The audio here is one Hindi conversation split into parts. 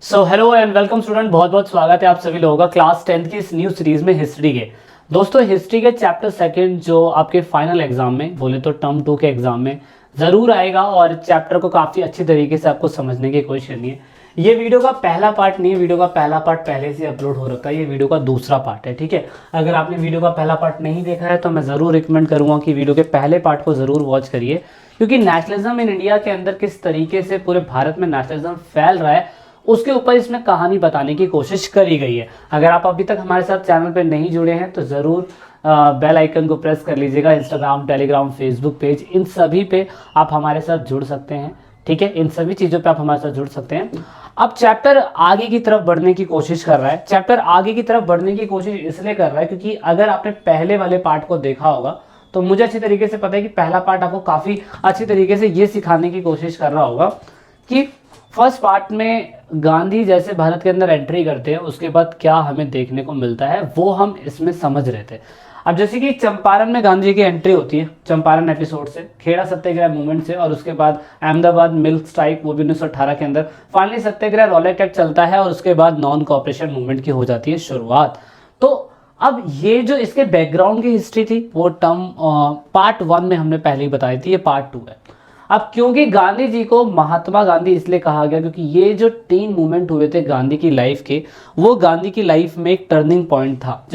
So hello and welcome student, बहुत बहुत स्वागत है आप सभी लोगों का क्लास 10th की इस न्यू सीरीज में हिस्ट्री के। दोस्तों हिस्ट्री के चैप्टर सेकंड जो आपके फाइनल एग्जाम में बोले तो टर्म 2 के एग्जाम में ज़रूर आएगा और चैप्टर को काफ़ी अच्छी तरीके से आपको समझने की कोशिश करनी है। ये वीडियो का पहला पार्ट नहीं है, वीडियो का पहला पार्ट पहले से अपलोड हो रखा है, ये वीडियो का दूसरा पार्ट है। ठीक है, अगर आपने वीडियो का पहला पार्ट नहीं देखा है तो मैं ज़रूर रिकमेंड करूँगा कि वीडियो के पहले पार्ट को ज़रूर वॉच करिए, क्योंकि नेशनलिज्म इन इंडिया के अंदर किस तरीके से पूरे भारत में नेशनलिज्म फैल रहा है उसके ऊपर इसमें कहानी बताने की कोशिश करी गई है। अगर आप अभी तक हमारे साथ चैनल पर नहीं जुड़े हैं तो ज़रूर बेल आइकन को प्रेस कर लीजिएगा। इंस्टाग्राम, टेलीग्राम, फेसबुक पेज, इन सभी पे आप हमारे साथ जुड़ सकते हैं। ठीक है, इन सभी चीज़ों पे आप हमारे साथ जुड़ सकते हैं। अब चैप्टर आगे की तरफ बढ़ने की कोशिश कर रहा है। चैप्टर आगे की तरफ बढ़ने की कोशिश इसलिए कर रहा है क्योंकि अगर आपने पहले वाले पार्ट को देखा होगा तो मुझे अच्छी तरीके से पता है कि पहला पार्ट आपको काफ़ी अच्छी तरीके से ये सिखाने की कोशिश कर रहा होगा कि फर्स्ट पार्ट में गांधी जैसे भारत के अंदर एंट्री करते हैं उसके बाद क्या हमें देखने को मिलता है वो हम इसमें समझ रहे थे। अब जैसे कि चंपारण में गांधी की एंट्री होती है, चंपारण एपिसोड से, खेड़ा सत्याग्रह मूवमेंट से, और उसके बाद अहमदाबाद मिल्क स्ट्राइक वो भी 1918 के अंदर, फाइनली सत्याग्रह रॉलेट एक्ट चलता है और उसके बाद नॉन कॉपरेशन मूवमेंट की हो जाती है शुरुआत। तो अब ये जो इसके बैकग्राउंड की हिस्ट्री थी वो टर्म पार्ट 1 में हमने पहले ही बताई थी, ये पार्ट 2 है। अब क्योंकि गांधी जी को महात्मा गांधी इसलिए कहा गया क्योंकि ये जो 3 मूवमेंट हुए थे गांधी की लाइफ के, वो गांधी की लाइफ में एक टर्निंग पॉइंट था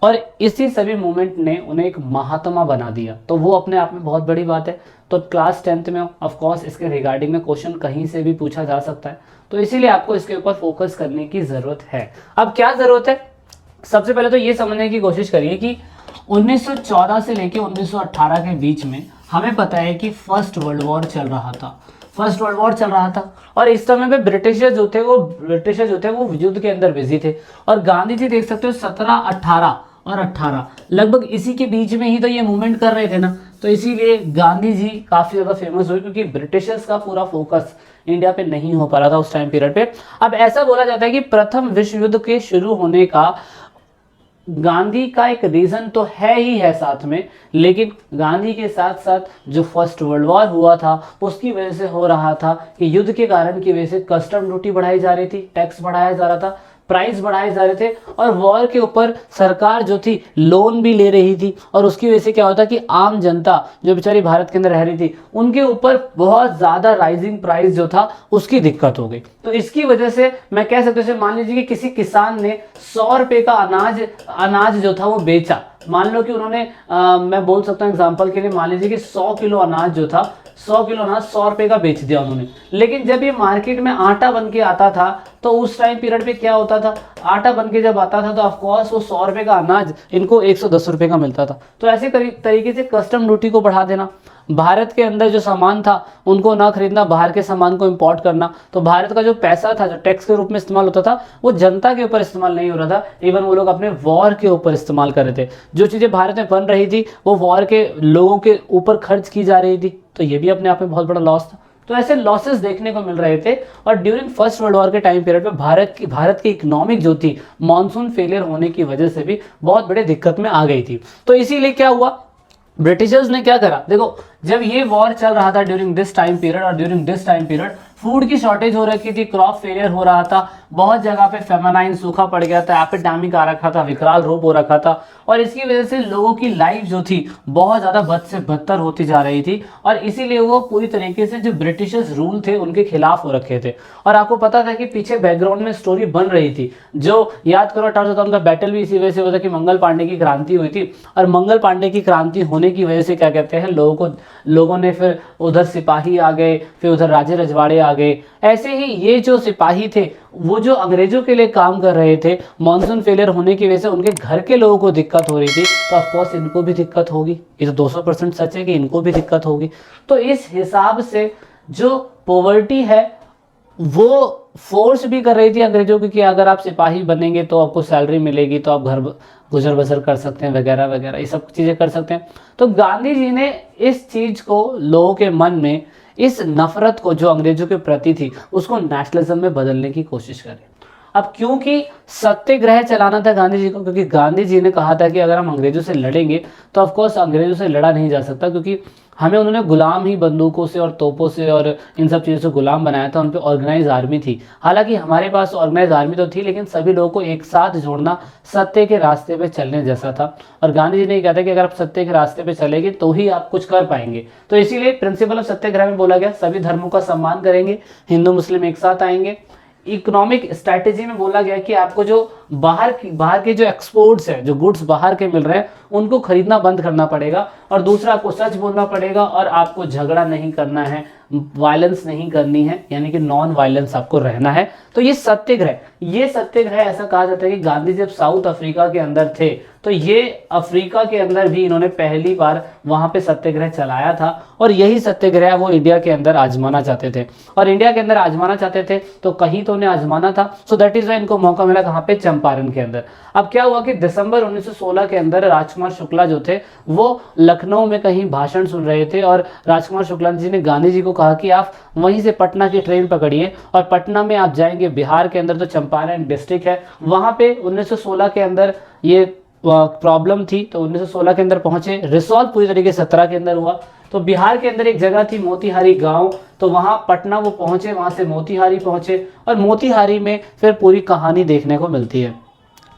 और इसी सभी मूवमेंट ने उन्हें एक महात्मा बना दिया। तो वो अपने आप में बहुत बड़ी बात है। तो क्लास 10th में ऑफ कोर्स इसके रिगार्डिंग में क्वेश्चन कहीं से भी पूछा जा सकता है, तो इसीलिए आपको इसके ऊपर फोकस करने की ज़रूरत है। अब क्या ज़रूरत है, सबसे पहले तो ये समझने की कोशिश करिए कि 1914 से लेकर 1918 के बीच में हमें पता है कि फर्स्ट वर्ल्ड वॉर चल रहा था और इस समय पे ब्रिटिशर्स जो थे वो युद्ध के अंदर बिजी थे। और गांधी जी देख सकते हो 17, 18 और 18 लगभग इसी के बीच में ही तो ये मूवमेंट कर रहे थे ना, तो इसीलिए गांधी जी काफ़ी ज़्यादा फेमस हुए क्योंकि ब्रिटिशर्स का पूरा फोकस इंडिया पे नहीं हो पा रहा था उस टाइम पीरियड पे। अब ऐसा बोला जाता है कि प्रथम विश्व युद्ध के शुरू होने का गांधी का एक रीजन तो है ही है साथ में, लेकिन गांधी के साथ साथ जो फर्स्ट वर्ल्ड वॉर हुआ था उसकी वजह से हो रहा था कि युद्ध के कारण की वजह से कस्टम ड्यूटी बढ़ाई जा रही थी, टैक्स बढ़ाया जा रहा था, प्राइस बढ़ाए जा रहे थे और वॉर के ऊपर सरकार जो थी लोन भी ले रही थी। और उसकी वजह से क्या होता कि आम जनता जो बेचारी भारत के अंदर रह रही थी उनके ऊपर बहुत ज़्यादा राइजिंग प्राइस जो था उसकी दिक्कत हो गई। तो इसकी वजह से मैं कह सकता हूँ, मान लीजिए कि किसी किसान ने 100 रुपये का अनाज जो था वो बेचा। मान लो कि उन्होंने मैं बोल सकता हूँ एग्जाम्पल के लिए, मान लीजिए कि 100 किलो अनाज जो था, 100 किलो अनाज 100 रुपये का बेच दिया उन्होंने। लेकिन जब ये मार्केट में आटा बन के आता था तो उस टाइम पीरियड पे क्या होता था, आटा बन के जब आता था तो ऑफकोर्स वो 100 रुपये का अनाज इनको 110 रुपये का मिलता था। तो ऐसे तरीके से कस्टम ड्यूटी को बढ़ा देना, भारत के अंदर जो सामान था उनको ना खरीदना, बाहर के सामान को इंपोर्ट करना, तो भारत का जो पैसा था जो टैक्स के रूप में इस्तेमाल होता था वो जनता के ऊपर इस्तेमाल नहीं हो रहा था, इवन वो लोग अपने वॉर के ऊपर इस्तेमाल कर रहे थे। जो चीज़ें भारत में बन रही थी वो वॉर के लोगों के ऊपर खर्च की जा रही थी, तो ये भी अपने आप में बहुत बड़ा लॉस था। तो ऐसे लॉसेस देखने को मिल रहे थे और ड्यूरिंग फर्स्ट वर्ल्ड वॉर के टाइम पीरियड में भारत की इकोनॉमिक जो थी मॉनसून फेलियर होने की वजह से भी बहुत बड़े दिक्कत में आ गई थी। तो इसीलिए क्या हुआ, ब्रिटिशर्स ने क्या करा, देखो जब ये वॉर चल रहा था during this time period food की शॉर्टेज हो रखी थी, क्रॉप फेलियर हो रहा था, बहुत जगह पे फेमानाइन सूखा पड़ गया था, एपिडेमिक आ रखा था, विकराल रोग हो रखा था और इसकी वजह से लोगों की लाइफ जो थी बहुत ज़्यादा बद से बदतर होती जा रही थी और इसीलिए वो पूरी तरीके से जो ब्रिटिशर्स रूल थे उनके खिलाफ हो रखे थे। और आपको पता था कि पीछे बैकग्राउंड में स्टोरी बन रही थी, जो याद करो 1857 का बैटल भी इसी वजह से हुआ था कि मंगल पांडे की क्रांति हुई थी और मंगल पांडे की क्रांति होने की वजह से क्या कहते हैं लोगों ने फिर उधर सिपाही आ गए, फिर उधर राजे रजवाड़े आ गए। ऐसे ही ये जो सिपाही थे वो जो अंग्रेजों के लिए काम कर रहे थे, मॉनसून फेलियर होने की वजह से उनके घर के लोगों को दिक्कत हो रही थी, तो ऑफकोर्स इनको भी दिक्कत होगी, ये तो 200% सच है कि इनको भी दिक्कत होगी। तो इस हिसाब से जो पॉवर्टी है वो फोर्स भी कर रही थी अंग्रेजों की कि अगर आप सिपाही बनेंगे तो आपको सैलरी मिलेगी, तो आप घर गुजर बसर कर सकते हैं वगैरह वगैरह, ये सब चीज़ें कर सकते हैं। तो गांधी जी ने इस चीज़ को लोगों के मन में, इस नफरत को जो अंग्रेजों के प्रति थी उसको नेशनलिज्म में बदलने की कोशिश करें। अब क्योंकि सत्याग्रह चलाना था गांधी जी को, क्योंकि गांधी जी ने कहा था कि अगर हम अंग्रेजों से लड़ेंगे तो ऑफकोर्स अंग्रेजों से लड़ा नहीं जा सकता, क्योंकि हमें उन्होंने गुलाम ही बंदूकों से और तोपों से और इन सब चीज़ों से गुलाम बनाया था, उन पे ऑर्गेनाइज आर्मी थी। हालांकि हमारे पास ऑर्गेनाइज आर्मी तो थी, लेकिन सभी लोगों को एक साथ जोड़ना सत्य के रास्ते पे चलने जैसा था। और गांधी जी ने ये कहता कि अगर आप सत्य के रास्ते पे चलेंगे तो ही आप कुछ कर पाएंगे। तो इसीलिए प्रिंसिपल ऑफ सत्याग्रह में बोला गया सभी धर्मों का सम्मान करेंगे, हिंदू मुस्लिम एक साथ आएंगे। इकोनॉमिक स्ट्रैटेजी में बोला गया कि आपको जो बाहर के जो एक्सपोर्ट्स है, जो गुड्स बाहर के मिल रहे हैं, उनको खरीदना बंद करना पड़ेगा। और दूसरा, आपको सच बोलना पड़ेगा और आपको झगड़ा नहीं करना है, वायलेंस नहीं करनी है, यानी कि नॉन वायलेंस आपको रहना है। तो ये सत्याग्रह ऐसा कहा जाता है कि गांधी जब साउथ अफ्रीका के अंदर थे तो ये अफ्रीका के अंदर भी इन्होंने पहली बार वहां पे सत्याग्रह चलाया था। और यही सत्याग्रह वो इंडिया के अंदर आजमाना चाहते थे, और इंडिया के अंदर आजमाना चाहते थे तो कहीं तो उन्हें आजमाना था। सो दैट इज वाई इनको मौका मिला कहाँ पे, चंपारण के अंदर। अब क्या हुआ कि दिसंबर 1916 के अंदर राजकुमार शुक्ला जो थे वो लखनऊ में कहीं भाषण सुन रहे थे, और राजकुमार शुक्ला जी ने गांधी जी को कहा कि आप वहीं से पटना की ट्रेन पकड़िए और पटना में आप जाएंगे, बिहार के अंदर तो चंपारण डिस्ट्रिक्ट है, वहां पे 1916 के अंदर ये प्रॉब्लम थी। तो 1916 के अंदर पहुंचे, रिसॉल्व पूरी तरीके से 17 के अंदर हुआ। तो बिहार के अंदर एक जगह थी मोतिहारी गांव, तो वहां पटना वो पहुंचे, वहां से मोतिहारी पहुंचे, और मोतिहारी में फिर पूरी कहानी देखने को मिलती है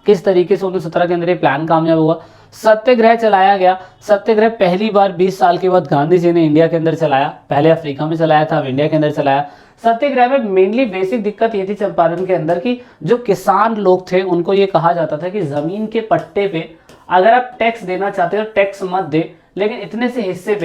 किस तरीके से 1917 के अंदर ये प्लान कामयाब हुआ। सत्याग्रह चलाया गया। सत्याग्रह पहली बार 20 साल के बाद गांधी जी ने इंडिया के अंदर चलाया, पहले अफ्रीका में चलाया था, अब इंडिया के अंदर चलाया। सत्याग्रह में मेनली बेसिक दिक्कत ये थी चंपारण के अंदर कि जो किसान लोग थे उनको ये कहा जाता था कि जमीन के पट्टे पे अगर आप टैक्स देना चाहते हो टैक्स मत दे, लेकिन इतने से हिस्से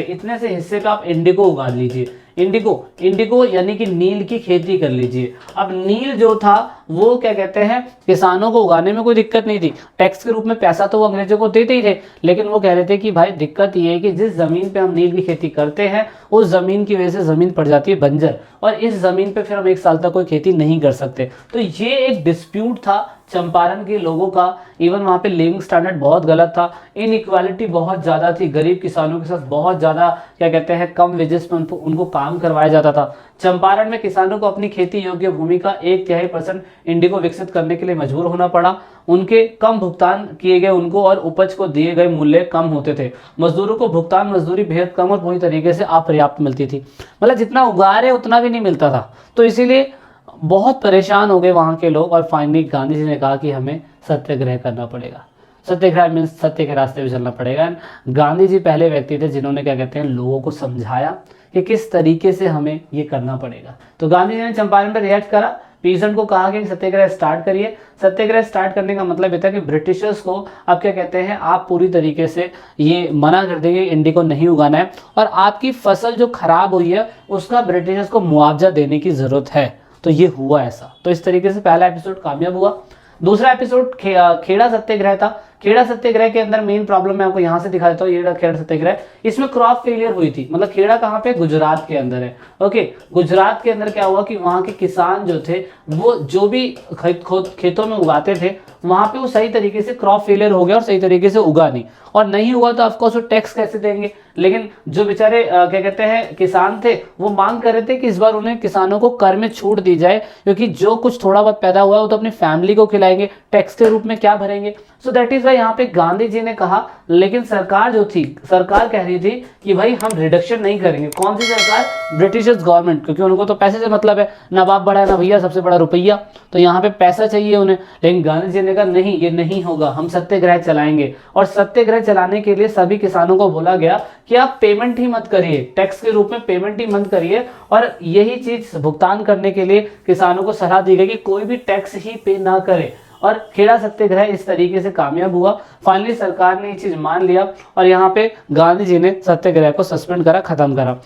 पे आप इंडिगो उगा लीजिए। इंडिगो यानी कि नील की खेती कर लीजिए। अब नील जो था वो क्या कहते हैं, किसानों को उगाने में कोई दिक्कत नहीं थी, टैक्स के रूप में पैसा तो वो अंग्रेजों को देते ही थे, लेकिन वो कह रहे थे कि भाई दिक्कत ये है कि जिस जमीन पे हम नील की खेती करते हैं उस जमीन की वजह से जमीन पड़ जाती है बंजर, और इस जमीन पे फिर हम 1 साल तक कोई खेती नहीं कर सकते। तो ये एक डिस्प्यूट था चंपारण के लोगों का। इवन वहाँ पे लिविंग स्टैंडर्ड बहुत गलत था, इनइक्वालिटी बहुत ज़्यादा थी, गरीब किसानों के साथ बहुत ज़्यादा क्या कहते हैं कम वेजेस पे उनको काम करवाया जाता था। चंपारण में किसानों को अपनी खेती योग्य भूमि का 1/3% इंडिगो विकसित करने के लिए मजबूर होना पड़ा। उनके कम भुगतान किए गए उनको, और उपज को दिए गए मूल्य कम होते थे। मजदूरों को भुगतान मजदूरी बेहद कम और पूरी तरीके से अपर्याप्त मिलती थी, मतलब जितना उगा रहे उतना भी नहीं मिलता था। तो इसीलिए बहुत परेशान हो गए वहाँ के लोग, और फाइनली गांधी जी ने कहा कि हमें सत्याग्रह करना पड़ेगा। सत्याग्रह मीन्स सत्य के रास्ते पे चलना पड़ेगा। गांधी जी पहले व्यक्ति थे जिन्होंने क्या कहते हैं लोगों को समझाया कि किस तरीके से हमें ये करना पड़ेगा। तो गांधी जी ने चंपारण पर रिएक्ट करा, पीजेंट को कहा कि सत्याग्रह स्टार्ट करिए। सत्याग्रह स्टार्ट करने का मतलब ये था कि ब्रिटिशर्स को आप क्या कहते हैं, आप पूरी तरीके से ये मना कर देंगे इंडिगो नहीं उगाना है, और आपकी फसल जो खराब हुई है उसका ब्रिटिशर्स को मुआवजा देने की जरूरत है। तो ये हुआ ऐसा। तो इस तरीके से पहला एपिसोड कामयाब हुआ। दूसरा एपिसोड खेड़ा सत्याग्रह था। खेड़ा सत्याग्रह के अंदर मेन प्रॉब्लम मैं आपको यहाँ से दिखा देता हूँ, ये खेड़ा सत्याग्रह, इसमें क्रॉप फेलियर हुई थी। मतलब खेड़ा कहाँ पे, गुजरात के अंदर है। ओके, गुजरात के अंदर क्या हुआ कि वहाँ के किसान जो थे वो जो भी खेतों में उगाते थे वहाँ पे वो सही तरीके से क्रॉप फेलियर हो गया और सही तरीके से उगा नहीं, और नहीं हुआ तो ऑफकोर्स वो टैक्स कैसे देंगे। लेकिन जो बेचारे क्या कहते हैं किसान थे वो मांग कर रहे थे कि इस बार उन्हें किसानों को कर में छूट दी जाए, क्योंकि जो कुछ थोड़ा बहुत पैदा हुआ है वो तो अपनी फैमिली को खिलाएंगे, टैक्स के रूप में क्या भरेंगे। सो दैट इज वाई यहाँ पे गांधी जी ने कहा, लेकिन सरकार जो थी, सरकार कह रही थी कि भाई हम रिडक्शन नहीं करेंगे। कौन सी सरकार, ब्रिटिशर्स गवर्नमेंट, क्योंकि उनको तो पैसे से मतलब है, ना बाप बड़ा है ना भैया, सबसे बड़ा रुपया, तो यहाँ पे पैसा चाहिए उन्हें। लेकिन गांधी जी ने कहा नहीं, ये नहीं होगा, हम सत्याग्रह चलाएंगे। और सत्याग्रह चलाने के लिए सभी किसानों को बोला गया कि आप पेमेंट ही मत करिए, टैक्स के रूप में पेमेंट ही मत करिए, और यही चीज भुगतान करने के लिए किसानों को सलाह दी गई कि कोई भी टैक्स ही पे ना करे। और खेड़ा सत्याग्रह इस तरीके से कामयाब हुआ। फाइनली सरकार ने ये चीज मान लिया और यहाँ पे गांधी जी ने सत्याग्रह को सस्पेंड करा, खत्म करा।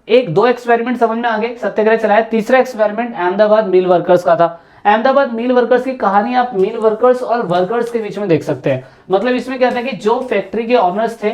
1-2 एक्सपेरिमेंट समझ में आ गए, सत्याग्रह चलाया। तीसरा एक्सपेरिमेंट अहमदाबाद मिल वर्कर्स का था। अहमदाबाद मिल वर्कर्स की कहानी आप मिल वर्कर्स और वर्कर्स के बीच में देख सकते हैं। मतलब इसमें क्या था कि जो फैक्ट्री के ऑनर्स थे,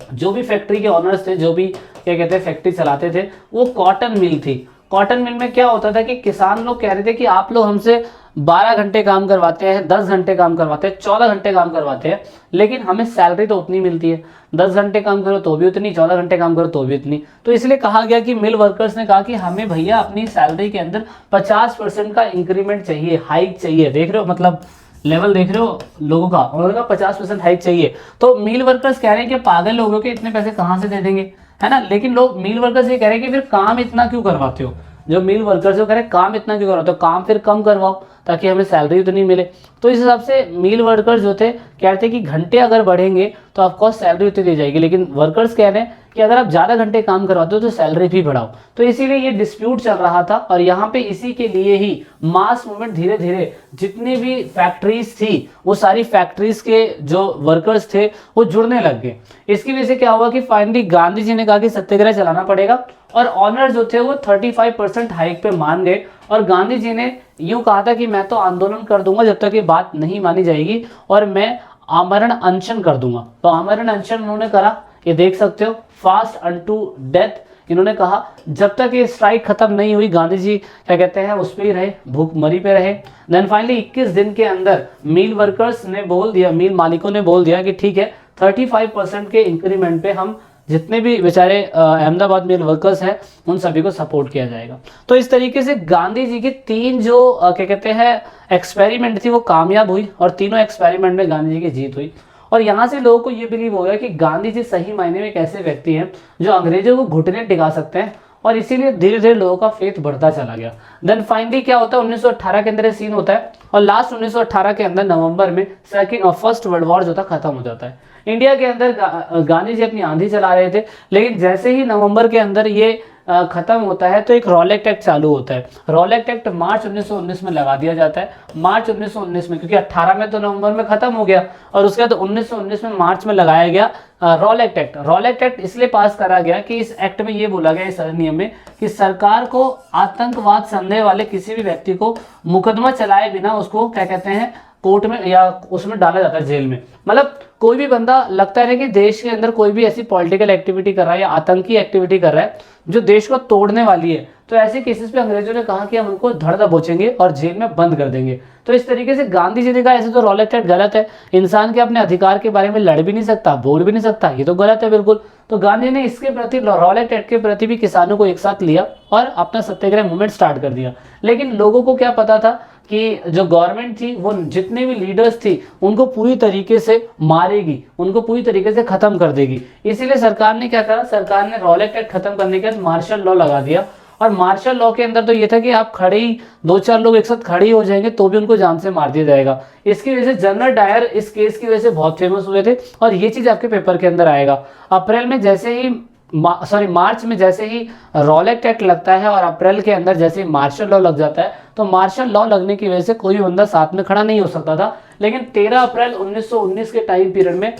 जो भी क्या कहते हैं फैक्ट्री चलाते थे, वो कॉटन मिल थी। कॉटन मिल में क्या होता था कि किसान लोग कह रहे थे कि आप लोग हमसे 12 घंटे काम करवाते हैं, 10 घंटे काम करवाते हैं, 14 घंटे काम करवाते हैं, लेकिन हमें सैलरी तो उतनी मिलती है। 10 घंटे काम करो तो भी उतनी, 14 घंटे काम करो तो भी उतनी। तो इसलिए कहा गया कि मिल वर्कर्स ने कहा कि हमें भैया अपनी सैलरी के अंदर 50% का इंक्रीमेंट चाहिए, हाइक चाहिए। देख रहे हो, मतलब लेवल देख रहे हो लोगों का, उन्होंने कहा 50% हाइक चाहिए। तो मिल वर्कर्स कह रहे हैं कि पागल लोगों के इतने पैसे कहाँ से दे देंगे, है ना। लेकिन लोग मिल वर्कर्स ये कह रहे हैं कि फिर काम इतना क्यों करवाते हो, जो मिल वर्कर्स है वो कह रहे हैं काम इतना क्यों करवाते हो, काम फिर कम करवाओ ताकि हमें सैलरी उतनी मिले। तो इस हिसाब से मिल वर्कर्स जो थे कहते हैं कि घंटे अगर बढ़ेंगे तो ऑफकोर्स सैलरी उतनी दी जाएगी, लेकिन वर्कर्स कह रहे हैं कि अगर आप ज़्यादा घंटे काम करवाते हो तो सैलरी भी बढ़ाओ। तो इसीलिए ये डिस्प्यूट चल रहा था और यहाँ पे इसी के लिए ही मास मूवमेंट धीरे धीरे जितनी भी फैक्ट्रीज थी वो सारी फैक्ट्रीज के जो वर्कर्स थे वो जुड़ने लग गए। इसकी वजह से क्या हुआ कि फाइनली गांधी जी ने कहा कि सत्याग्रह चलाना पड़ेगा और ऑनर जो थे वो 35% हाइक पे मान गए। और गांधी जी ने यूं कहा था कि मैं तो आंदोलन कर दूंगा जब तक ये बात नहीं मानी जाएगी और मैं आमरण अनशन कर दूंगा। तो आमरण अनशन उन्होंने करा, ये देख सकते हो, फास्ट अनटू डेथ। इन्होंने कहा जब तक ये स्ट्राइक खत्म नहीं हुई गांधी जी क्या कहते हैं उस पे ही रहे, भूखमरी पे रहे। देन फाइनली 21 दिन के अंदर मिल वर्कर्स ने बोल दिया, मिल मालिकों ने बोल दिया कि ठीक है 35% के इंक्रीमेंट पे हम जितने भी बेचारे अहमदाबाद मिल वर्कर्स हैं उन सभी को सपोर्ट किया जाएगा। तो इस तरीके से गांधी जी की 3 जो क्या कहते हैं एक्सपेरिमेंट थी वो कामयाब हुई और तीनों एक्सपेरिमेंट में गांधी जी की जीत हुई। और यहाँ से लोगों को ये बिलीव हो गया कि गांधी जी सही मायने में एक ऐसे व्यक्ति हैं जो अंग्रेजों को घुटने टिका सकते हैं और इसीलिए धीरे धीरे लोगों का फेथ बढ़ता चला गया। देन फाइनली क्या होता है 1918 के अंदर ये सीन होता है और लास्ट 1918 के अंदर नवंबर में फर्स्ट वर्ल्ड वॉर जो था खत्म हो जाता है। इंडिया के अंदर गांधी जी अपनी आंधी चला रहे थे, लेकिन जैसे ही नवंबर के अंदर ये खत्म होता है तो एक रॉलेट एक्ट चालू होता है। रॉलेट एक्ट मार्च 1919 में लगा दिया जाता है। मार्च 1919 में, क्योंकि 18 में तो नवंबर में खत्म हो गया और उसके बाद 1919 में मार्च में लगाया गया रॉलेट एक्ट। रॉलेट एक्ट इसलिए पास करा गया कि इस एक्ट में ये बोला गया, इस अधिनियम में, कि सरकार को आतंकवाद संदेह वाले किसी भी व्यक्ति को मुकदमा चलाए बिना उसको क्या कहते हैं कोर्ट में या उसमें डाला जाता है जेल में। मतलब कोई भी बंदा लगता है कि देश के अंदर कोई भी ऐसी पॉलिटिकल एक्टिविटी कर रहा है या आतंकी एक्टिविटी कर रहा है जो देश को तोड़ने वाली है, तो ऐसे केसेस पे अंग्रेजों ने कहा कि हम उनको धड़ दबोचेंगे और जेल में बंद कर देंगे। तो इस तरीके से गांधी जी ने कहा ऐसे तो रॉलेट एक्ट गलत है, इंसान के अपने अधिकार के बारे में लड़ भी नहीं सकता, बोल भी नहीं सकता, ये तो गलत है बिल्कुल। तो गांधी ने इसके प्रति, रॉलेट एक्ट के प्रति भी किसानों को एक साथ लिया और अपना सत्याग्रह मूवमेंट स्टार्ट कर दिया। लेकिन लोगों को क्या पता था कि जो गवर्नमेंट थी वो जितने भी लीडर्स थी उनको पूरी तरीके से मारेगी, उनको पूरी तरीके से खत्म कर देगी। इसीलिए सरकार ने क्या करा, सरकार ने रॉलेट एक्ट खत्म करने के बाद मार्शल लॉ लगा दिया। और मार्शल लॉ के अंदर तो ये था कि आप खड़े ही 2-4 लोग एक साथ खड़े ही हो जाएंगे तो भी उनको जान से मार दिया जाएगा। इसकी वजह से जनरल डायर इस केस की वजह से बहुत फेमस हुए थे और ये चीज आपके पेपर के अंदर आएगा। अप्रैल में जैसे ही मार्च में जैसे ही रॉलेट एक्ट लगता है और अप्रैल के अंदर जैसे ही मार्शल लॉ लग जाता है, तो मार्शल लॉ लगने की वजह से कोई बंदा साथ में खड़ा नहीं हो सकता था। लेकिन 13 अप्रैल 1919 के टाइम पीरियड में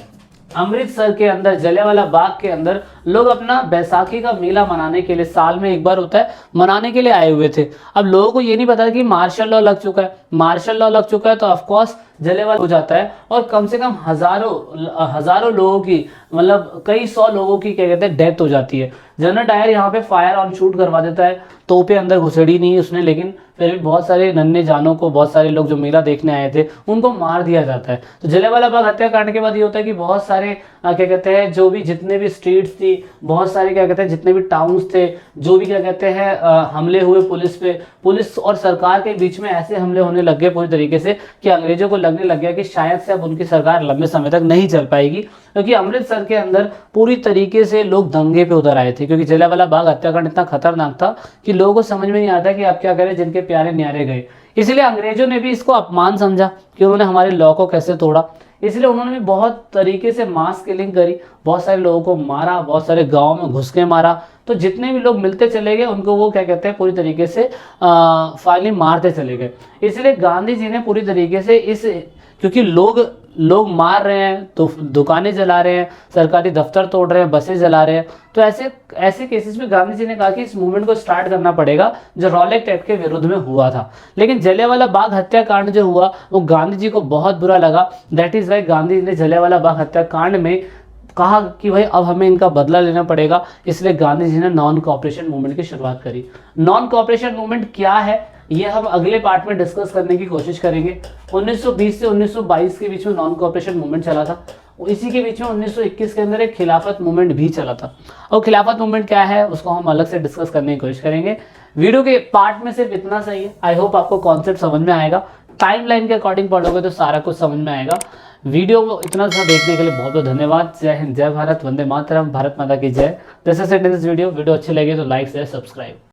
अमृतसर के अंदर जलियांवाला बाग के अंदर लोग अपना बैसाखी का मेला मनाने के लिए, साल में एक बार होता है, मनाने के लिए आए हुए थे। अब लोगों को ये नहीं पता कि मार्शल लॉ लग चुका है। मार्शल लॉ लग चुका है तो ऑफकोर्स जलियांवाला हो जाता है और कम से कम हजारों लोगों की, मतलब कई 100 लोगों की क्या कहते हैं डेथ हो जाती है। जनरल डायर यहाँ पे फायर ऑन शूट करवा देता है, तोपें अंदर घुसेड़ी नहीं उसने, लेकिन फिर भी बहुत सारे नन्हे जानों को, बहुत सारे लोग जो मेला देखने आए थे उनको मार दिया जाता है। तो जलियांवाला बाग हत्याकांड के बाद ये होता है कि बहुत सारे क्या कहते हैं जो भी जितने भी स्ट्रीट्स थी, बहुत सारे क्या कहते हैं जितने भी टाउन्स थे, जो भी क्या कहते हैं हमले हुए पुलिस पे, पुलिस और सरकार के बीच में ऐसे हमले होने लग गए पूरी तरीके से कि अंग्रेजों को लगने लग गया कि शायद से अब उनकी सरकार लंबे समय तक नहीं चल पाएगी, क्योंकि अमृतसर के अंदर पूरी तरीके से लोग दंगे पे उतर आए थे। क्योंकि जलियांवाला बाग हत्याकांड इतना खतरनाक था कि लोगों को समझ में नहीं आता कि आप क्या करें, जिनके प्यारे न्यारे गए। इसलिए अंग्रेजों ने भी इसको अपमान समझा कि उन्होंने हमारे लॉ को कैसे तोड़ा, इसलिए उन्होंने भी बहुत तरीके से मास किलिंग करी, बहुत सारे लोगों को मारा, बहुत सारे गाँव में घुस के मारा। तो जितने भी लोग मिलते चले गए उनको वो क्या कहते हैं पूरी तरीके से फाइनली मारते चले गए। इसलिए गांधी जी ने पूरी तरीके से क्योंकि लोग मार रहे हैं तो दुकानें जला रहे हैं, सरकारी दफ्तर तोड़ रहे हैं, बसें जला रहे हैं, तो ऐसे केसेस में गांधी जी ने कहा कि इस मूवमेंट को स्टार्ट करना पड़ेगा जो रॉलेट एक्ट के विरुद्ध में हुआ था। लेकिन जलियांवाला बाग हत्याकांड जो हुआ वो गांधी जी को बहुत बुरा लगा। That is why Gandhi ji ने जलियांवाला बाग हत्याकांड में कहा कि भाई अब हमें इनका बदला लेना पड़ेगा। इसलिए गांधी जी ने नॉन कोऑपरेशन मूवमेंट की शुरुआत करी। नॉन कोऑपरेशन मूवमेंट क्या है ये हम अगले पार्ट में डिस्कस करने की कोशिश करेंगे। 1920 से 1922 के बीच में नॉन कोऑपरेशन मूवमेंट चला था। इसी के बीच में 1921 के अंदर एक खिलाफत मूवमेंट भी चला था। और खिलाफत मूवमेंट क्या है उसको हम अलग से डिस्कस करने की कोशिश करेंगे। वीडियो के पार्ट में सिर्फ इतना सही है। आई होप आपको कॉन्सेप्ट समझ में आएगा। टाइमलाइन के अकॉर्डिंग पढ़ोगे तो सारा कुछ समझ में आएगा। वीडियो को इतना सा देखने के लिए बहुत बहुत धन्यवाद। जय हिंद, जय भारत, वंदे मातरम, भारत माता की जय। This is it in this video अच्छी लगी तो लाइक शेयर सब्सक्राइब।